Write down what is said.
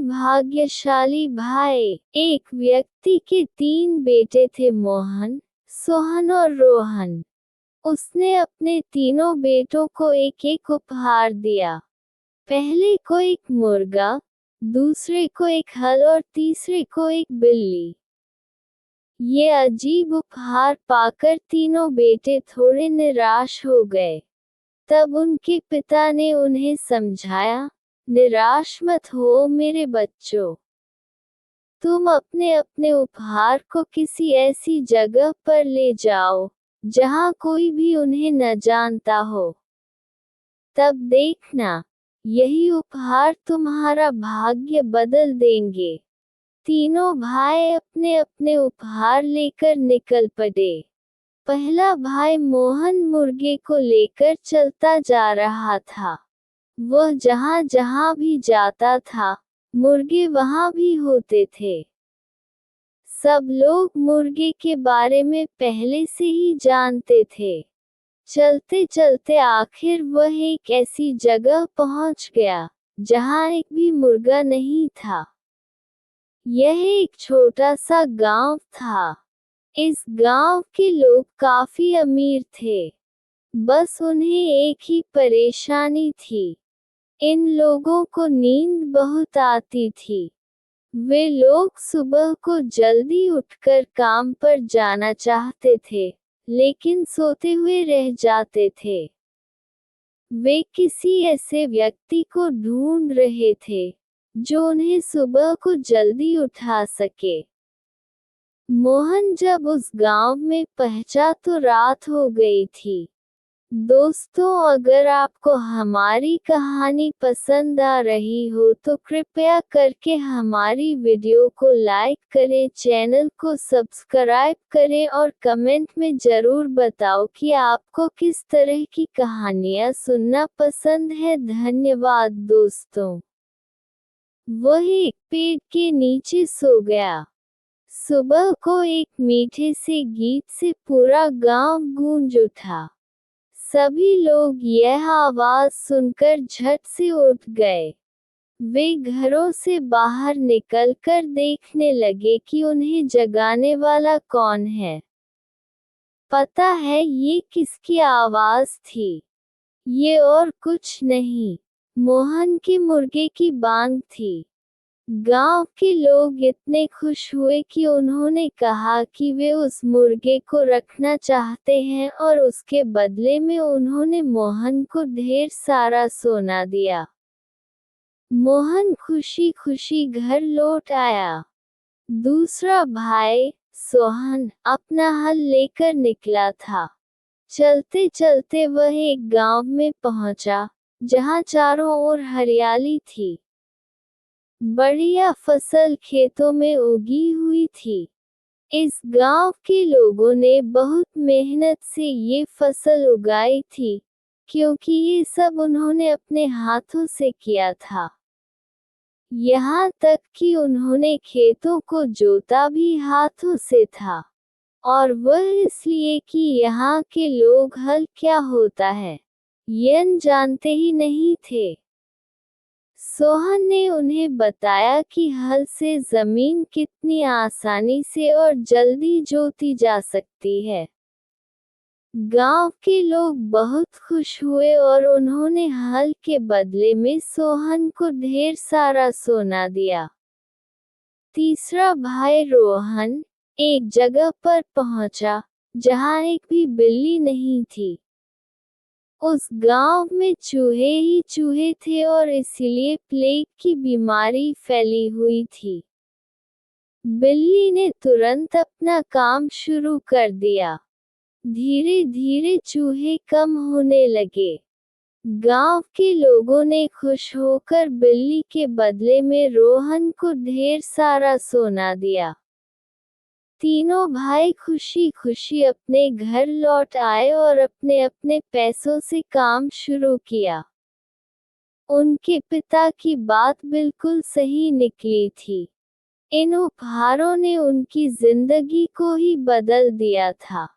भाग्यशाली भाई। एक व्यक्ति के 3 बेटे थे, मोहन, सोहन और रोहन। उसने अपने तीनों बेटों को एक एक उपहार दिया। पहले को एक मुर्गा, दूसरे को एक हल और तीसरे को एक बिल्ली। ये अजीब उपहार पाकर तीनों बेटे थोड़े निराश हो गए। तब उनके पिता ने उन्हें समझाया, निराश मत हो मेरे बच्चों। तुम अपने अपने उपहार को किसी ऐसी जगह पर ले जाओ जहां कोई भी उन्हें न जानता हो। तब देखना, यही उपहार तुम्हारा भाग्य बदल देंगे। तीनों भाई अपने अपने उपहार लेकर निकल पड़े। पहला भाई मोहन मुर्गे को लेकर चलता जा रहा था। वह जहां जहां भी जाता था, मुर्गे वहां भी होते थे। सब लोग मुर्गे के बारे में पहले से ही जानते थे। चलते चलते आखिर वह एक ऐसी जगह पहुंच गया जहां एक भी मुर्गा नहीं था। यह एक छोटा सा गांव था। इस गांव के लोग काफी अमीर थे। बस उन्हें एक ही परेशानी थी। इन लोगों को नींद बहुत आती थी। वे लोग सुबह को जल्दी उठकर काम पर जाना चाहते थे, लेकिन सोते हुए रह जाते थे। वे किसी ऐसे व्यक्ति को ढूंढ रहे थे जो उन्हें सुबह को जल्दी उठा सके। मोहन जब उस गांव में पहुंचा तो रात हो गई थी। दोस्तों, अगर आपको हमारी कहानी पसंद आ रही हो तो कृपया करके हमारी वीडियो को लाइक करें, चैनल को सब्सक्राइब करें और कमेंट में ज़रूर बताओ कि आपको किस तरह की कहानियाँ सुनना पसंद है। धन्यवाद दोस्तों। वह एक पेड़ के नीचे सो गया। सुबह को एक मीठे से गीत से पूरा गांव गूंज उठा। सभी लोग यह आवाज सुनकर झट से उठ गए। वे घरों से बाहर निकलकर देखने लगे कि उन्हें जगाने वाला कौन है। पता है ये किसकी आवाज थी? ये और कुछ नहीं, मोहन के मुर्गे की बांग थी। गांव के लोग इतने खुश हुए कि उन्होंने कहा कि वे उस मुर्गे को रखना चाहते हैं और उसके बदले में उन्होंने मोहन को ढेर सारा सोना दिया। मोहन खुशी खुशी घर लौट आया। दूसरा भाई, सोहन, अपना हल लेकर निकला था। चलते चलते वह एक गांव में पहुंचा, जहां चारों ओर हरियाली थी। बढ़िया फसल खेतों में उगी हुई थी। इस गांव के लोगों ने बहुत मेहनत से ये फसल उगाई थी, क्योंकि ये सब उन्होंने अपने हाथों से किया था। यहाँ तक कि उन्होंने खेतों को जोता भी हाथों से था, और वह इसलिए कि यहाँ के लोग हल क्या होता है यह जानते ही नहीं थे। सोहन ने उन्हें बताया कि हल से जमीन कितनी आसानी से और जल्दी जोती जा सकती है। गांव के लोग बहुत खुश हुए और उन्होंने हल के बदले में सोहन को ढेर सारा सोना दिया। तीसरा भाई रोहन एक जगह पर पहुंचा जहां एक भी बिल्ली नहीं थी। उस गांव में चूहे ही चूहे थे और इसलिए प्लेग की बीमारी फैली हुई थी। बिल्ली ने तुरंत अपना काम शुरू कर दिया। धीरे धीरे चूहे कम होने लगे। गांव के लोगों ने खुश होकर बिल्ली के बदले में रोहन को ढेर सारा सोना दिया। तीनों भाई खुशी खुशी अपने घर लौट आए और अपने अपने पैसों से काम शुरू किया। उनके पिता की बात बिल्कुल सही निकली थी। इन उपहारों ने उनकी जिंदगी को ही बदल दिया था।